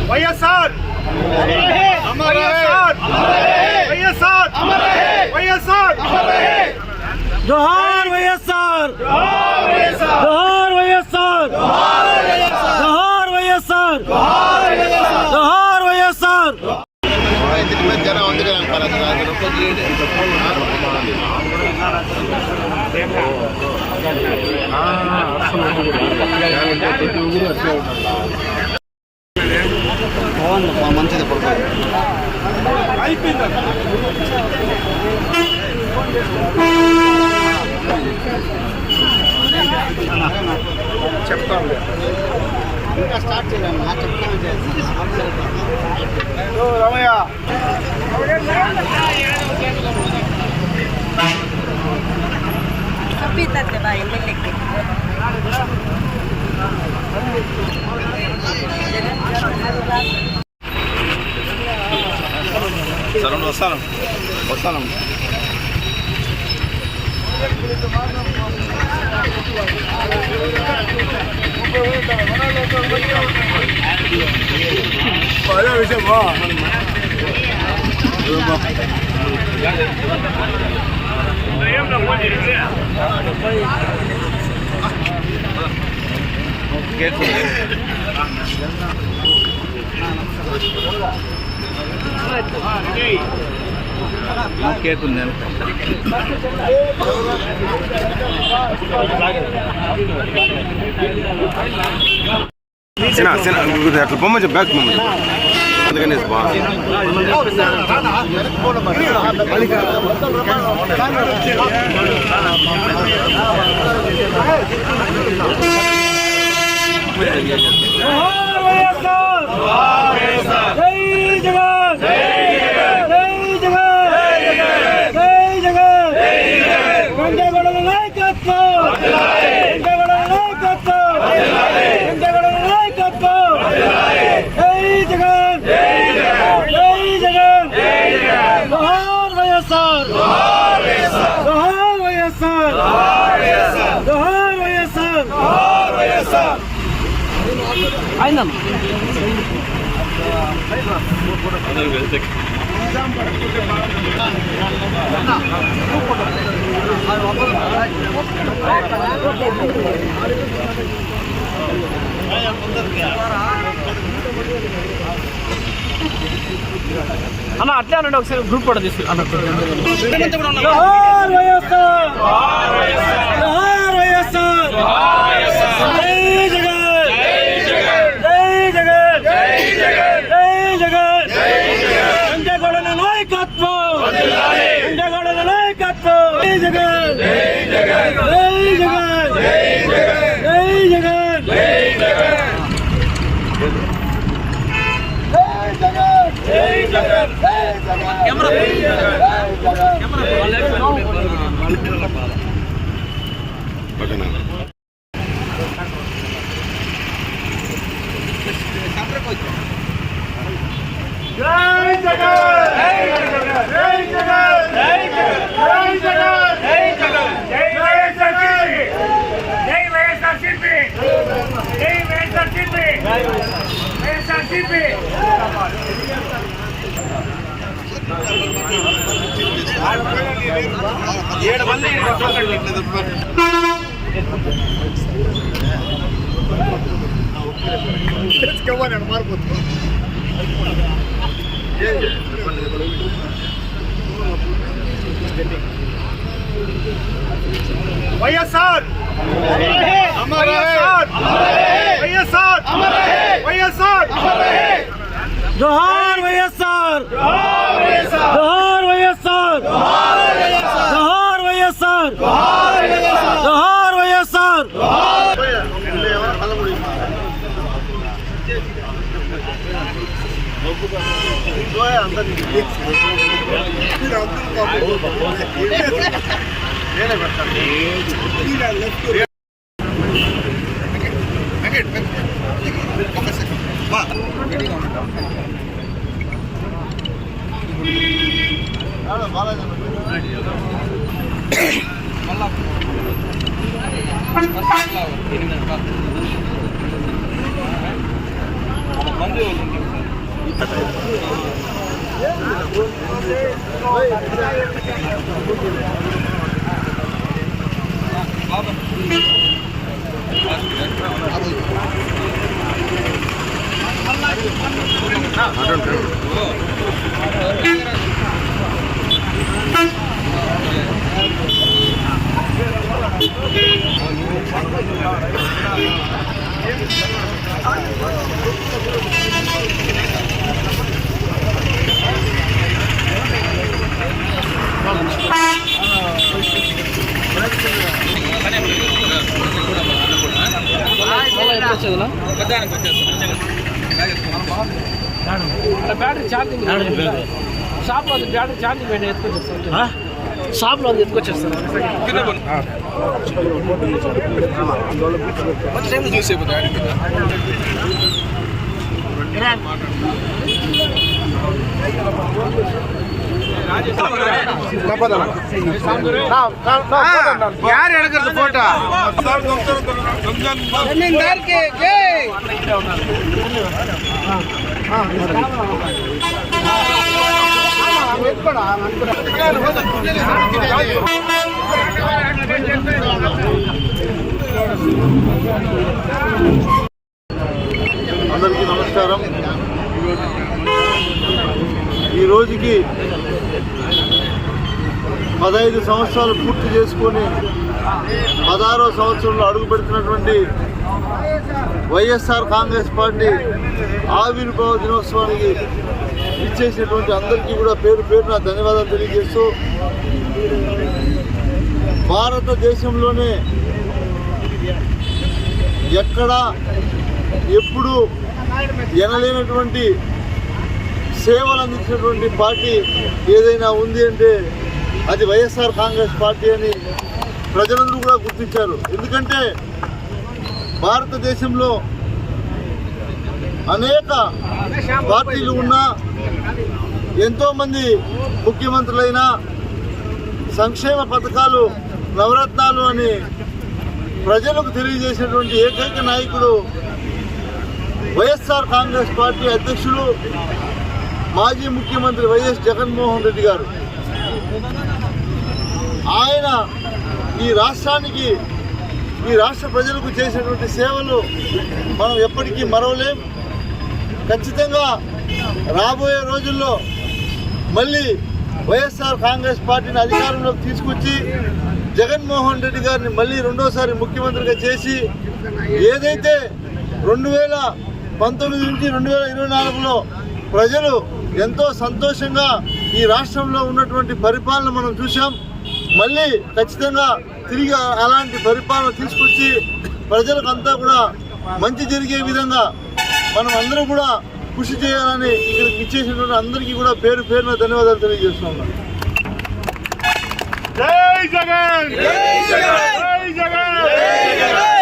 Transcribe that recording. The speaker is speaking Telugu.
వైఎస్ఆర్ జోహార్ వైఎస్ఆర్, జోహార్ వైఎస్ఆర్, జోహార్ వైఎస్ఆర్, జోహార్ వైఎస్ఆర్. మంచిది పడుతుంది చెప్తాను ఇంకా స్టార్ట్ చేయాలన్నా రమయ్య సరే వస్తాను విషయమా కేక్ ఉంది అట్లా బొమ్మ బ్యాక్ బొమ్మ అందుకనే అన్న అట్లే అనండి ఒకసారి గ్రూప్ కూడా తీసుకు వైఎస్ఆర్ జోహార్ వైఎస్ఆర్, జోహార్ వైఎస్ఆర్, జోహార్ వైఎస్ఆర్, జోహార్ వైఎస్ఆర్. బాగా బ్యాటరీ ఛార్జింగ్ షాప్లో అది బ్యాటరీ ఛార్జింగ్ పెట్టి ఎత్తుకొచ్చేస్తాను షాప్లో అది ఎత్తుకొచ్చేస్తాను ಯಾರು ಹೇಳ್ಕರ್ದು ಫೋಟೋ అందరికీ నమస్కారం. ఈ రోజుకి 15 సంవత్సరాలు పూర్తి చేసుకొని 16వ సంవత్సరంలో అడుగు పెడుతున్నటువంటి వైఎస్ఆర్ కాంగ్రెస్ పార్టీ ఆవిర్భావ దినోత్సవానికి ఇచ్చేసినటువంటి అందరికీ కూడా పేరు పేరున ధన్యవాదాలు తెలియజేస్తూ, భారతదేశంలోనే ఎక్కడా ఎప్పుడు ఎనలేనటువంటి సేవలు అందించినటువంటి పార్టీ ఏదైనా ఉంది అంటే అది వైఎస్ఆర్ కాంగ్రెస్ పార్టీ అని ప్రజలందరూ కూడా గుర్తించారు. ఎందుకంటే భారతదేశంలో అనేక పార్టీలు ఉన్నా, ఎంతోమంది ముఖ్యమంత్రులైనా సంక్షేమ పథకాలు నవరత్నాలు అని ప్రజలకు తెలియజేసినటువంటి ఏకైక నాయకుడు వైఎస్ఆర్ కాంగ్రెస్ పార్టీ అధ్యక్షులు మాజీ ముఖ్యమంత్రి వైఎస్ జగన్మోహన్ రెడ్డి గారు. ఆయన ఈ రాష్ట్రానికి, ఈ రాష్ట్ర ప్రజలకు చేసినటువంటి సేవలు మనం ఎప్పటికీ మరవలేం. ఖచ్చితంగా రాబోయే రోజుల్లో మళ్ళీ వైఎస్ఆర్ కాంగ్రెస్ పార్టీని అధికారంలోకి తీసుకొచ్చి జగన్మోహన్ రెడ్డి గారిని మళ్ళీ రెండోసారి ముఖ్యమంత్రిగా చేసి, ఏదైతే 2019 నుంచి 2024లో ప్రజలు ఎంతో సంతోషంగా ఈ రాష్ట్రంలో ఉన్నటువంటి పరిపాలన మనం చూసాం. మళ్ళీ ఖచ్చితంగా తిరిగి అలాంటి పరిపాలన తీసుకొచ్చి ప్రజలకంతా కూడా మంచి జరిగే విధంగా మనం అందరం కూడా కృషి చేయాలని ఇక్కడికి ఇచ్చేసినటువంటి అందరికీ కూడా పేరు పేరున ధన్యవాదాలు తెలియజేస్తున్నాం. జై జగన్, జై జగన్, జై జగన్.